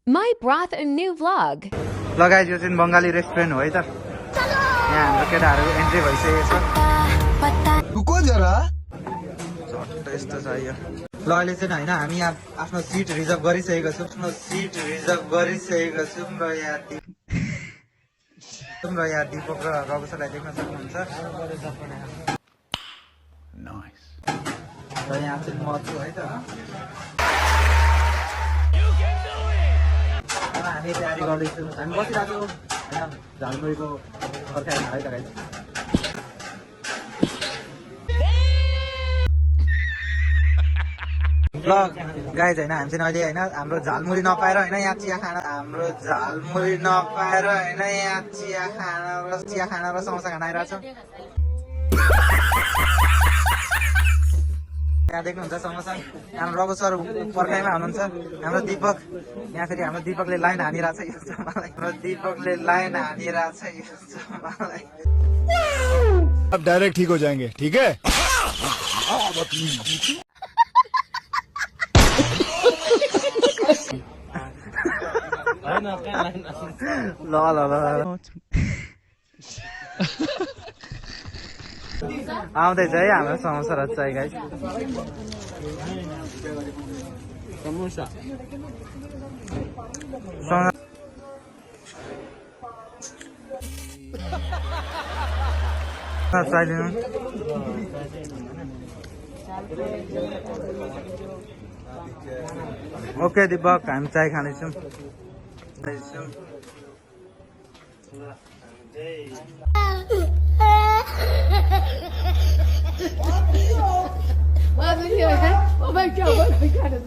My brought a new vlog. लगाइज यो चाहिँ Bengali restaurant हो है त यहाँ हाम्रो केटाहरू एन्ट्री भइसकेको छ रुको जरा झट्ट यस्तो छ यो ल अहिले चाहिँ होइन हामी यहाँ आफ्नो सिट रिजर्भ गरिसकेको छौँ र यहाँ दिपक र रघुसरलाई देख्न सक्नुहुन्छ र यहाँ चाहिँ म छु है त हामी तयारी गर्दैछौँ हामी बसिरहेको होइन झालमुरीको पर्खाइमा है त गाइस ल गाइज होइन हामी चाहिँ अहिले होइन हाम्रो झालमुरी नपाएर होइन यहाँ चिया खाना र समोसा खान आइरहेको छौँ यहाँ देख्नुहुन्छ समोसा हाम्रो रघु सर पर्खाइमा हुनुहुन्छ हाम्रो दिपक यहाँ फेरि हाम्रो दिपकले लाइन हानिरहेछ यो चमालाई अब डायरेक्ट ठीक हो जाएंगे ठीक है ल आउँदैछ है हाम्रो समोसा र चाय गाइस समोसा चाय लिनु ओके दिपक हामी चाय खाँदैछौँ Oh my God, what kind of